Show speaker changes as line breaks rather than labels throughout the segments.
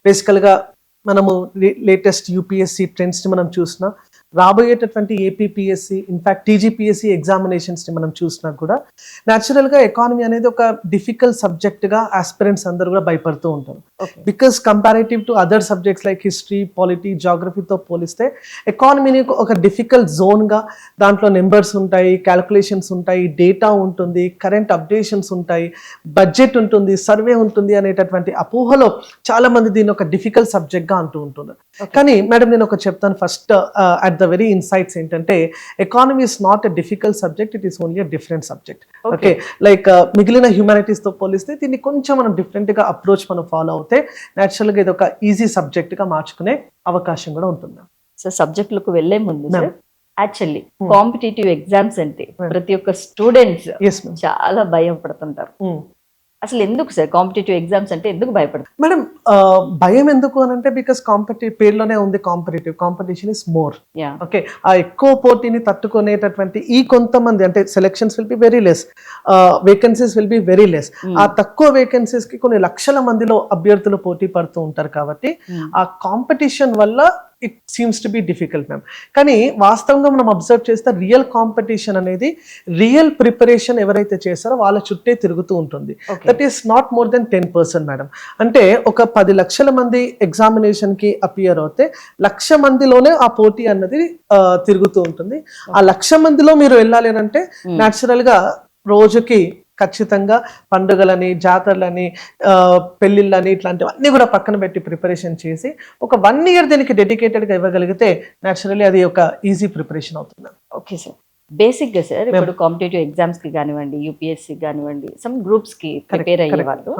బేసికల్గా మనము latest UPSC ట్రెండ్స్ని మనం చూసినా, రాబోయేటటువంటి ఏపీపీఎస్సీ ఇన్ఫాక్ట్ టీజీపీఎస్సీ ఎగ్జామినేషన్స్ని మనం చూసినా కూడా న్యాచురల్గా ఎకానమీ అనేది ఒక డిఫికల్ట్ సబ్జెక్ట్గా ఆస్పిరెంట్స్ అందరూ కూడా భయపడుతూ ఉంటారు. Because comparative to other subjects like history, polity, జాగ్రఫీతో పోలిస్తే ఎకానమీని ఒక డిఫికల్ట్ జోన్గా, దాంట్లో నెంబర్స్ ఉంటాయి, క్యాలిక్యులేషన్స్ ఉంటాయి, డేటా ఉంటుంది, కరెంట్ అప్డేషన్స్ ఉంటాయి, బడ్జెట్ ఉంటుంది, సర్వే ఉంటుంది అనేటటువంటి అపోహలో చాలా మంది దీన్ని ఒక డిఫికల్ట్ సబ్జెక్ట్గా అంటూ ఉంటున్నారు. కానీ మేడం నేను ఒక చెప్తాను first at the very insights ఏంటంటే, economy is not a difficult subject, it is only a different subject. Okay, like మిగిలిన హ్యూమానిటీస్తో పోలిస్తే దీన్ని కొంచెం మనం డిఫరెంట్గా అప్రోచ్ మనం ఫాలో అవుతే న్యాచురల్గా ఇది ఒక ఈజీ సబ్జెక్ట్గా మార్చుకునే అవకాశం కూడా ఉంటుంది.
సో సబ్జెక్టులకు వెళ్లే ముందు యాక్చువల్లీ కాంపిటేటివ్ ఎగ్జామ్స్ అంటే ప్రతి ఒక్క స్టూడెంట్స్ చాలా భయం పడుతుంటారు. అసలు ఎందుకు సార్ కాంపిటేటివ్ ఎగ్జామ్స్ అంటే ఎందుకు భయపడతారు
మేడం? భయం ఎందుకు అని అంటే, బికాస్ పేరులోనే ఉంది కాంపిటీషన్ ఇస్ మోర్. ఓకే, ఆ ఎక్కువ పోటీని తట్టుకునేటటువంటి ఈ కొంతమంది, అంటే selections will be very less, vacancies will be very less. ఆ తక్కువ వేకెన్సీస్ కి కొన్ని లక్షల మందిలో అభ్యర్థులు పోటీ పడుతూ ఉంటారు కాబట్టి ఆ కాంపిటీషన్ వల్ల it seems to be difficult ma'am. కానీ వాస్తవంగా మనం అబ్జర్వ్ చేస్తే రియల్ కాంపిటీషన్ అనేది రియల్ ప్రిపరేషన్ ఎవరైతే చేస్తారో వాళ్ళ చుట్టే తిరుగుతూ ఉంటుంది. That is not more than 10% madam. అంటే ఒక 10 లక్షల మంది ఎగ్జామినేషన్ కి అపియర్ అవుతే 1,00,000 మందిలోనే ఆ పోటీ అన్నది తిరుగుతూ ఉంటుంది. ఆ 1,00,000 మందిలో మీరు వెళ్ళాలి అంటే న్యాచురల్ గా రోజుకి ఖచ్చితంగా పండుగలని, జాతరలని, పెళ్ళిళ్ళని, ఇట్లాంటివన్నీ కూడా పక్కన పెట్టి ప్రిపరేషన్ చేసి ఒక 1 year దీనికి డెడికేటెడ్గా ఇవ్వగలిగితే న్యాచురల్లీ అది ఒక ఈజీ ప్రిపరేషన్ అవుతుంది.
ఓకే సార్, బేసిక్గా సార్ ఇప్పుడు కాంపిటేటివ్ ఎగ్జామ్స్ కి కానివ్వండి, యూపీఎస్సీ కానివ్వండి, సమ్ గ్రూప్స్ కి ప్రిపేర్ అయ్యే వాళ్ళు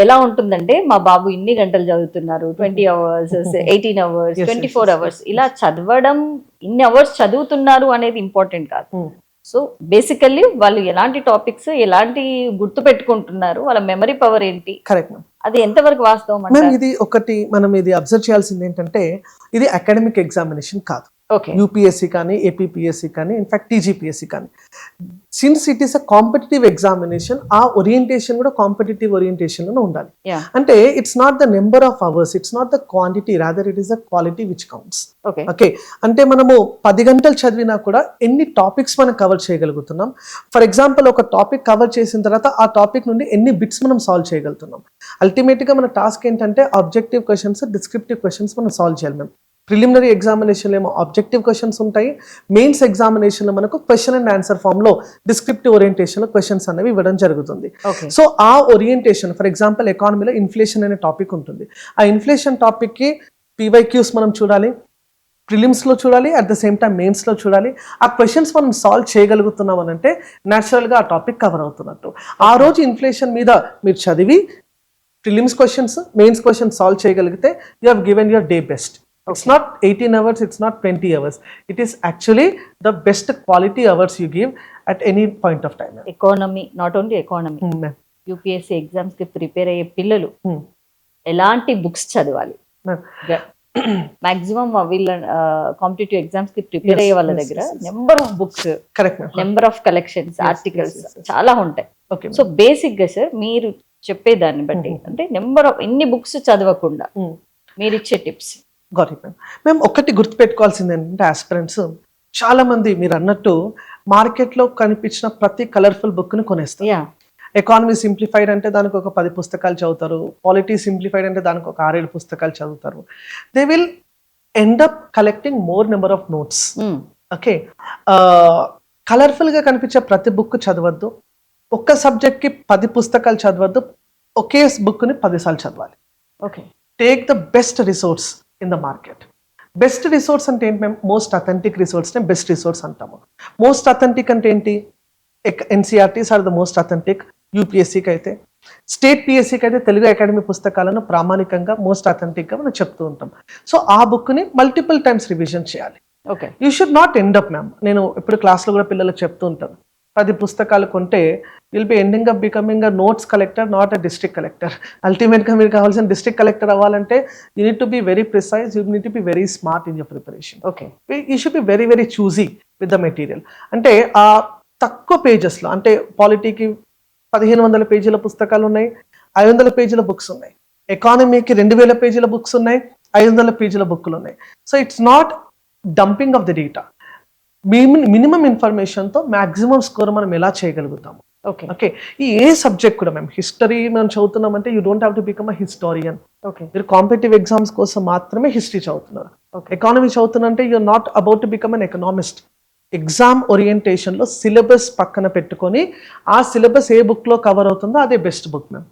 ఎలా ఉంటుందంటే, మా బాబు ఇన్ని గంటలు చదువుతున్నారు, 20 hours, 18 hours, 24 hours ఇలా చదవడం, ఇన్ని అవర్స్ చదువుతున్నారు అనేది ఇంపార్టెంట్ కాదు. సో బేసికల్లీ వాళ్ళు ఎలాంటి టాపిక్స్ ఎలాంటి గుర్తు పెట్టుకుంటున్నారు, వాళ్ళ మెమరీ పవర్ ఏంటి,
కరెక్ట్,
అది ఎంతవరకు వాస్తవం
అంటే ఇది ఒకటి మనం ఇది అబ్జర్వ్ చేయాల్సింది ఏంటంటే, ఇది అకాడమిక్ ఎగ్జామినేషన్ కాదు. యూపీఎస్సీ కానీ, ఏపీపీఎస్సీ కానీ, ఇన్ఫాక్ట్ టీజీపీఎస్సీ కానీ, since it is a competitive examination, ఆ ఓరియంటేషన్ కూడా కాంపిటేటివ్ ఓరియంటేషన్ లోనే ఉండాలి. అంటే it's not the number of hours, it's not the quantity, rather it is the quality which counts. Okay, అంటే మనము 10 గంటలు చదివినా కూడా ఎన్ని టాపిక్స్ మనం కవర్ చేయగలుగుతున్నాం. ఫర్ ఎగ్జాంపుల్, ఒక టాపిక్ కవర్ చేసిన తర్వాత ఆ టాపిక్ నుండి ఎన్ని బిట్స్ మనం సాల్వ్ చేయగలుగుతున్నాం. అల్టిమేట్ గా మన టాస్క్ ఏంటంటే ఆబ్జెక్టివ్ క్వశ్చన్స్, డిస్క్రిప్టివ్ క్వశ్చన్స్ మనం సాల్వ్ చేయాలి. మేము ప్రిలిమినరీ ఎగ్జామినేషన్ ఏమో ఆబ్జెక్టివ్ క్వశ్చన్స్ ఉంటాయి, మెయిన్స్ ఎగ్జామినేషన్ లో మనకు క్వశ్చన్ అండ్ ఆన్సర్ ఫామ్ లో డిస్క్రిప్టివ్ ఓరియంటేషన్ లో క్వశ్చన్స్ అనేవి ఇవ్వడం జరుగుతుంది. సో ఆ ఓరియంటేషన్, ఫర్ ఎగ్జాంపుల్ ఎకానమీలో ఇన్ఫ్లేషన్ అనే టాపిక్ ఉంటుంది. ఆ ఇన్ఫ్లేషన్ టాపిక్ కి PYQs మనం చూడాలి, ప్రిలిమ్స్ లో చూడాలి, at the same time mains లో చూడాలి. ఆ క్వశ్చన్స్ మనం సాల్వ్ చేయగలుగుతున్నాం అని అంటే న్యాచురల్ గా ఆ టాపిక్ కవర్ అవుతున్నట్టు. ఆ రోజు ఇన్ఫ్లేషన్ మీద మీరు చదివి prelims questions, mains questions solve చేయగలిగితే you have given your day best. It's not 18 hours, it's not 20 hours. It is actually the best quality hours you give at any point of time.
Economy, not only economy. UPSC exams కి prepare అయ్యే పిల్లలు ఎలాంటి books చదవాలి? Maximum వీళ్ళ competitive exams కి prepare అయ్యే వాళ్ళ దగ్గర number of books, number of collections, articles చాలా ఉంటాయి. సో బేసిక్ గా సార్ మీరు చెప్పేదాన్ని బట్టి అంటే నెంబర్ ఆఫ్ ఇన్ని బుక్స్ చదవకుండా మీరు ఇచ్చే టిప్స్.
మేము ఒకటి గుర్తుపెట్టుకోవాల్సింది ఏంటంటే, ఆస్పిరెంట్స్ చాలా మంది మీరు అన్నట్టు మార్కెట్లో కనిపించిన ప్రతి కలర్ఫుల్ బుక్ని కొనేస్తారు. ఎకానమీ సింప్లిఫైడ్ అంటే దానికి ఒక 10 పుస్తకాలు చదువుతారు, పాలిటీ సింప్లిఫైడ్ అంటే దానికి ఒక 6-7 పుస్తకాలు చదువుతారు. They will end up collecting more number of notes. Okay, కలర్ఫుల్గా కనిపించే ప్రతి బుక్ చదవద్దు, ఒక్క సబ్జెక్ట్కి 10 పుస్తకాలు చదవద్దు, ఒకే బుక్ని 10 సార్లు చదవాలి. Okay, take the best resource in the market. Best resource అంటే ఏంటి మేము? మోస్ట్ అథెంటిక్ రిసోర్స్నే బెస్ట్ రిసోర్స్ అంటాము. మోస్ట్ అథెంటిక్ అంటే ఏంటి? NCERTs are the most authentic. యూపీఎస్సీకి అయితే, స్టేట్ పిఎస్సీకి అయితే తెలుగు అకాడమీ పుస్తకాలను ప్రామాణికంగా మోస్ట్ అథెంటిక్గా మనం చెప్తూ ఉంటాం. సో ఆ బుక్ని మల్టిపుల్ టైమ్స్ రివిజన్ చేయాలి. Okay, you should not end up ma'am. నేను ఇప్పుడు క్లాస్లో కూడా పిల్లలకు చెప్తూ ఉంటాను, 10 పుస్తకాలు కొంటే will be ending up becoming a notes collector, not a district collector. అల్టిమేట్గా మీరు కావాల్సిన డిస్ట్రిక్ట్ కలెక్టర్ అవ్వాలంటే you need to be very precise, you need to be very smart in your preparation. Okay, you should be very very choosy with the material. అంటే ఆ తక్కువ పేజెస్లో, అంటే పాలిటీకి 1500 పేజీల పుస్తకాలు ఉన్నాయి, 500 పేజీల బుక్స్ ఉన్నాయి. ఎకానమీకి 2000 పేజీల బుక్స్ ఉన్నాయి, 500 పేజీల బుక్లు ఉన్నాయి. So it's not dumping of the data. Minimum ఇన్ఫర్మేషన్తో మ్యాక్సిమం స్కోర్ మనం ఎలా చేయగలుగుతాము.
ఓకే
ఓకే, ఈ ఏ సబ్జెక్ట్ కూడా మేము హిస్టరీ మనం చదువుతున్నామంటే you don't have to become a historian.
Okay
మీరు కాంపిటేటివ్ ఎగ్జామ్స్ కోసం మాత్రమే హిస్టరీ చదువుతున్నారు.
Okay.
ఎకానమీ చదువుతున్నంటే you are not about to become an economist. Exam ఓరియంటేషన్లో సిలబస్ పక్కన పెట్టుకొని ఆ సిలబస్ ఏ బుక్లో కవర్ అవుతుందో అదే బెస్ట్ బుక్ మ్యామ్.